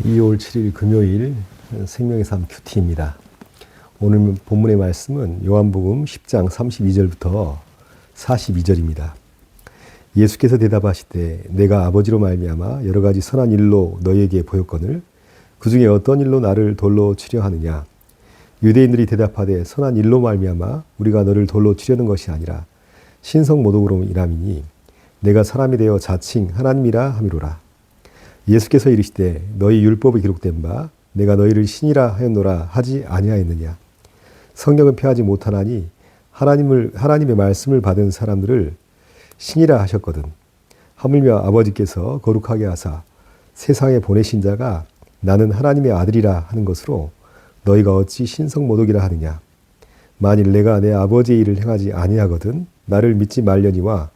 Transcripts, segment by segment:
2월 7일 금요일 생명의 삶 큐티입니다. 오늘 본문의 말씀은 요한복음 10장 32절부터 42절입니다. 예수께서 대답하시되 내가 아버지로 말미암아 여러 가지 선한 일로 너희에게 보였거늘 그 중에 어떤 일로 나를 돌로 치려 하느냐. 유대인들이 대답하되 선한 일로 말미암아 우리가 너를 돌로 치려는 것이 아니라 신성모독으로 인함이니 내가 사람이 되어 자칭 하나님이라 함이로라. 예수께서 이르시되 너희 율법에 기록된 바 내가 너희를 신이라 하였노라 하지 아니하였느냐. 성경은 폐하지 못하나니 하나님의 말씀을 받은 사람들을 신이라 하셨거든. 하물며 아버지께서 거룩하게 하사 세상에 보내신 자가 나는 하나님의 아들이라 하는 것으로 너희가 어찌 신성모독이라 하느냐. 만일 내가 내 아버지의 일을 행하지 아니하거든 나를 믿지 말려니와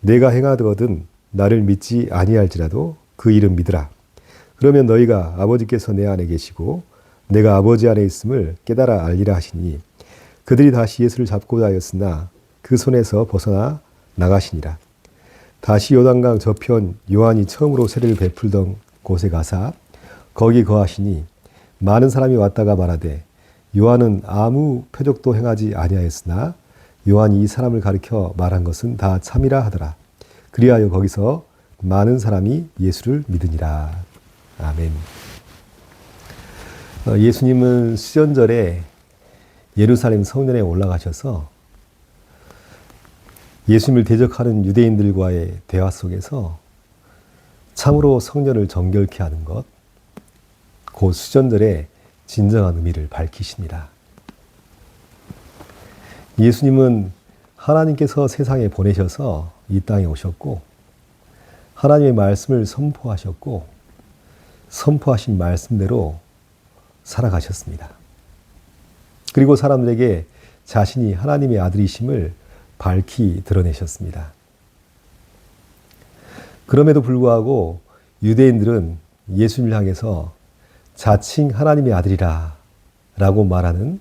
내가 행하거든 나를 믿지 아니할지라도 그 일은 믿으라. 그러면 너희가 아버지께서 내 안에 계시고 내가 아버지 안에 있음을 깨달아 알리라 하시니 그들이 다시 예수를 잡고자 하였으나 그 손에서 벗어나 나가시니라. 다시 요단강 저편 요한이 처음으로 세례를 베풀던 곳에 가사 거기 거하시니 많은 사람이 왔다가 말하되 요한은 아무 표적도 행하지 아니하였으나 요한이 이 사람을 가리켜 말한 것은 다 참이라 하더라. 그리하여 거기서 많은 사람이 예수를 믿으니라. 아멘. 예수님은 수련절에 예루살렘 성전에 올라가셔서 예수님을 대적하는 유대인들과의 대화 속에서 참으로 성전을 정결케 하는 것, 그 수련절의 진정한 의미를 밝히십니다. 예수님은 하나님께서 세상에 보내셔서 이 땅에 오셨고 하나님의 말씀을 선포하셨고 선포하신 말씀대로 살아가셨습니다. 그리고 사람들에게 자신이 하나님의 아들이심을 밝히 드러내셨습니다. 그럼에도 불구하고 유대인들은 예수님을 향해서 자칭 하나님의 아들이라 라고 말하는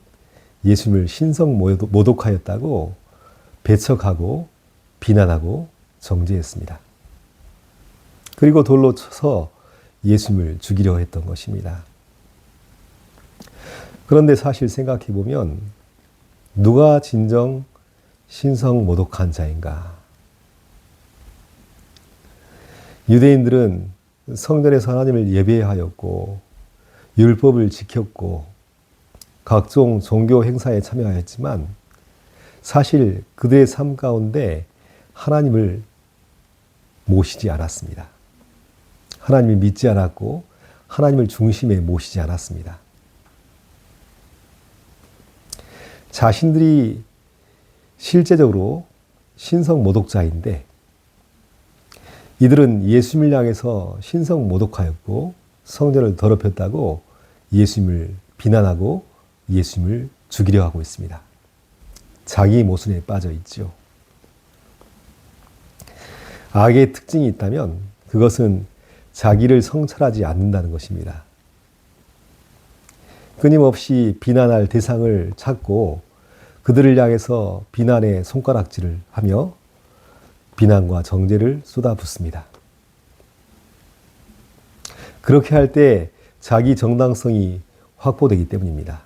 예수님을 신성모독하였다고 배척하고 비난하고 정죄했습니다. 그리고 돌로 쳐서 예수님을 죽이려 했던 것입니다. 그런데 사실 생각해 보면 누가 진정 신성모독한 자인가? 유대인들은 성전에서 하나님을 예배하였고 율법을 지켰고 각종 종교 행사에 참여하였지만 사실 그들의 삶 가운데 하나님을 모시지 않았습니다. 하나님을 믿지 않았고 하나님을 중심에 모시지 않았습니다. 자신들이 실제적으로 신성모독자인데 이들은 예수님을 향해서 신성모독하였고 성전을 더럽혔다고 예수님을 비난하고 예수님을 죽이려 하고 있습니다. 자기 모순에 빠져 있죠. 악의 특징이 있다면 그것은 자기를 성찰하지 않는다는 것입니다. 끊임없이 비난할 대상을 찾고 그들을 향해서 비난의 손가락질을 하며 비난과 정죄를 쏟아붓습니다. 그렇게 할 때 자기 정당성이 확보되기 때문입니다.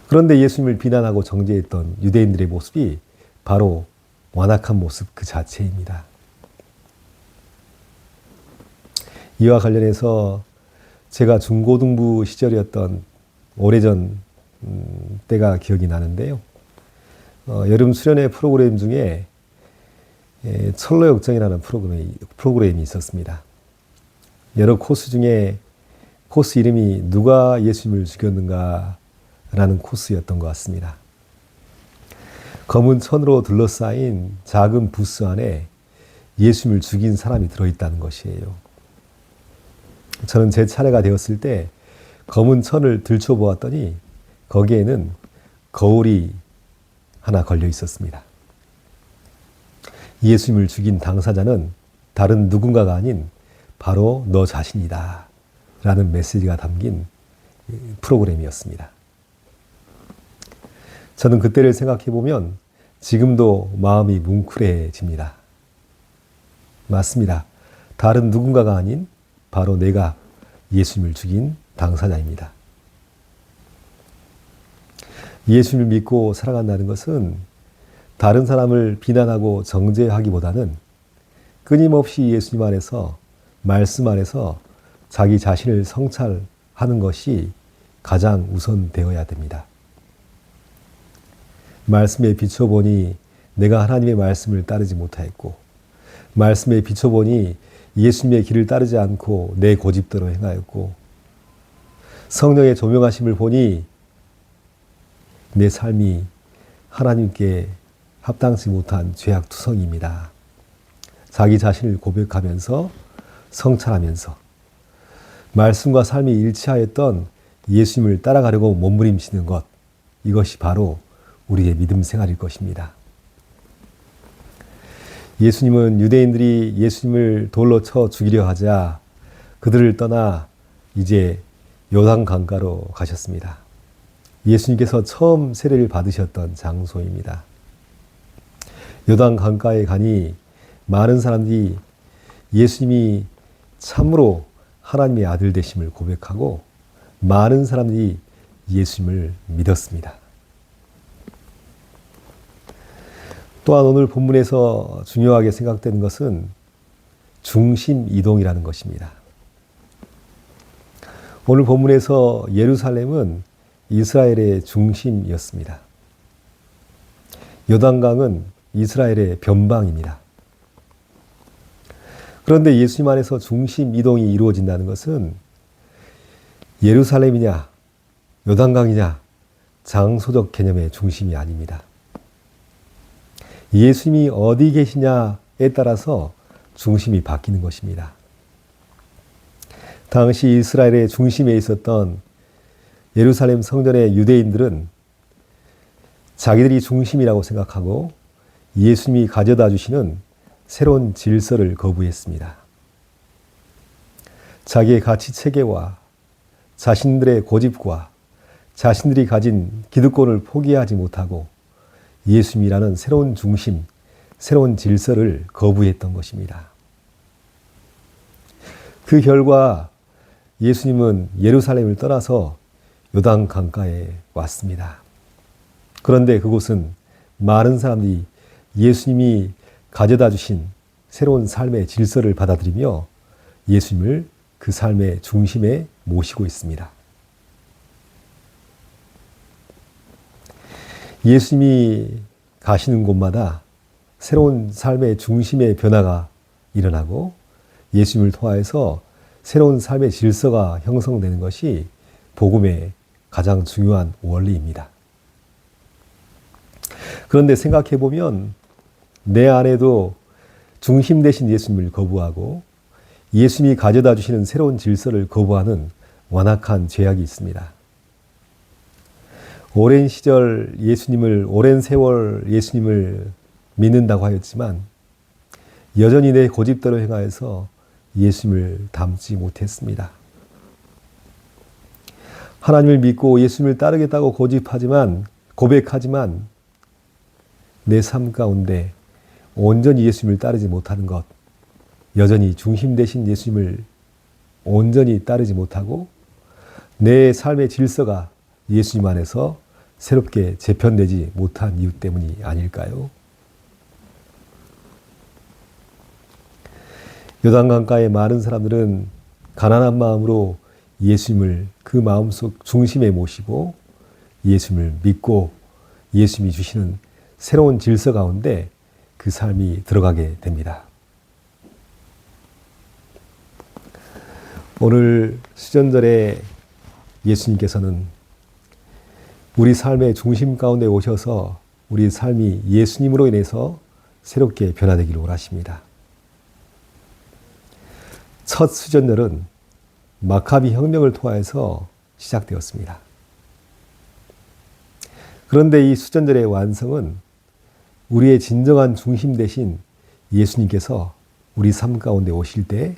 그런데 예수님을 비난하고 정죄했던 유대인들의 모습이 바로 완악한 모습 그 자체입니다. 이와 관련해서 제가 중고등부 시절이었던 오래전 때가 기억이 나는데요. 여름 수련회 프로그램 중에 철로역정이라는 프로그램이 있었습니다. 여러 코스 중에 코스 이름이 누가 예수님을 죽였는가 라는 코스였던 것 같습니다. 검은 천으로 둘러싸인 작은 부스 안에 예수님을 죽인 사람이 들어있다는 것이에요. 저는 제 차례가 되었을 때 검은 천을 들춰보았더니 거기에는 거울이 하나 걸려 있었습니다. 예수님을 죽인 당사자는 다른 누군가가 아닌 바로 너 자신이다 라는 메시지가 담긴 프로그램이었습니다. 저는 그때를 생각해 보면 지금도 마음이 뭉클해집니다. 맞습니다. 다른 누군가가 아닌 바로 내가 예수님을 죽인 당사자입니다. 예수님을 믿고 살아간다는 것은 다른 사람을 비난하고 정죄하기보다는 끊임없이 예수님 안에서, 말씀 안에서 자기 자신을 성찰하는 것이 가장 우선되어야 됩니다. 말씀에 비춰보니 내가 하나님의 말씀을 따르지 못하였고, 말씀에 비춰보니 예수님의 길을 따르지 않고 내 고집대로 행하였고, 성령의 조명하심을 보니 내 삶이 하나님께 합당치 못한 죄악투성이입니다. 자기 자신을 고백하면서 성찰하면서 말씀과 삶이 일치하였던 예수님을 따라가려고 몸부림치는 것, 이것이 바로 우리의 믿음 생활일 것입니다. 예수님은 유대인들이 예수님을 돌로 쳐 죽이려 하자 그들을 떠나 이제 요단 강가로 가셨습니다. 예수님께서 처음 세례를 받으셨던 장소입니다. 요단 강가에 가니 많은 사람들이 예수님이 참으로 하나님의 아들 되심을 고백하고 많은 사람들이 예수님을 믿었습니다. 또한 오늘 본문에서 중요하게 생각되는 것은 중심 이동이라는 것입니다. 오늘 본문에서 예루살렘은 이스라엘의 중심이었습니다. 요단강은 이스라엘의 변방입니다. 그런데 예수님 안에서 중심 이동이 이루어진다는 것은 예루살렘이냐, 요단강이냐, 장소적 개념의 중심이 아닙니다. 예수님이 어디 계시냐에 따라서 중심이 바뀌는 것입니다. 당시 이스라엘의 중심에 있었던 예루살렘 성전의 유대인들은 자기들이 중심이라고 생각하고 예수님이 가져다 주시는 새로운 질서를 거부했습니다. 자기의 가치 체계와 자신들의 고집과 자신들이 가진 기득권을 포기하지 못하고 예수님이라는 새로운 중심, 새로운 질서를 거부했던 것입니다. 그 결과 예수님은 예루살렘을 떠나서 요단 강가에 왔습니다. 그런데 그곳은 많은 사람들이 예수님이 가져다 주신 새로운 삶의 질서를 받아들이며 예수님을 그 삶의 중심에 모시고 있습니다. 예수님이 가시는 곳마다 새로운 삶의 중심의 변화가 일어나고 예수님을 통하여서 새로운 삶의 질서가 형성되는 것이 복음의 가장 중요한 원리입니다. 그런데 생각해 보면 내 안에도 중심 되신 예수님을 거부하고 예수님이 가져다 주시는 새로운 질서를 거부하는 완악한 죄악이 있습니다. 오랜 시절 예수님을, 오랜 세월 예수님을 믿는다고 하였지만 여전히 내 고집대로 행하여서 예수님을 닮지 못했습니다. 하나님을 믿고 예수님을 따르겠다고 고백하지만 내 삶 가운데 온전히 예수님을 따르지 못하는 것, 여전히 중심 되신 예수님을 온전히 따르지 못하고 내 삶의 질서가 예수님 안에서 새롭게 재편되지 못한 이유 때문이 아닐까요? 요단강가의 많은 사람들은 가난한 마음으로 예수님을 그 마음속 중심에 모시고 예수님을 믿고 예수님이 주시는 새로운 질서 가운데 그 삶이 들어가게 됩니다. 오늘 수전절에 예수님께서는 우리 삶의 중심 가운데 오셔서 우리 삶이 예수님으로 인해서 새롭게 변화되기를 원하십니다. 첫 수전절은 마카비 혁명을 통해서 시작되었습니다. 그런데 이 수전절의 완성은 우리의 진정한 중심 되신 예수님께서 우리 삶 가운데 오실 때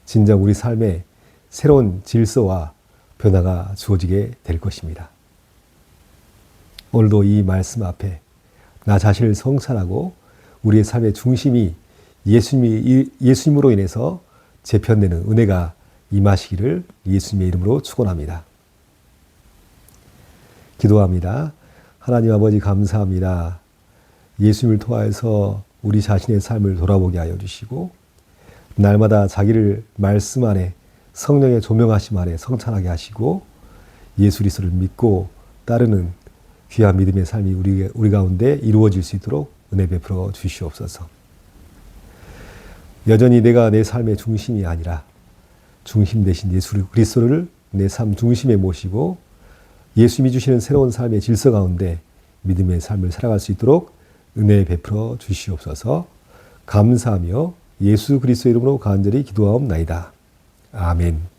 진정 우리 삶에 새로운 질서와 변화가 주어지게 될 것입니다. 오늘도 이 말씀 앞에 나 자신을 성찰하고 우리의 삶의 중심이 예수님으로 인해서 재편되는 은혜가 임하시기를 예수님의 이름으로 축원합니다. 기도합니다. 하나님 아버지 감사합니다. 예수님을 통하여서 우리 자신의 삶을 돌아보게 하여 주시고 날마다 자기를 말씀 안에 성령의 조명하심 안에 성찬하게 하시고 예수 그리스도를 믿고 따르는 귀한 믿음의 삶이 우리 가운데 이루어질 수 있도록 은혜 베풀어 주시옵소서. 여전히 내가 내 삶의 중심이 아니라 중심 대신 예수 그리스도를 내 삶 중심에 모시고 예수님이 주시는 새로운 삶의 질서 가운데 믿음의 삶을 살아갈 수 있도록 은혜 베풀어 주시옵소서. 감사하며 예수 그리스도 이름으로 간절히 기도하옵나이다. 아멘.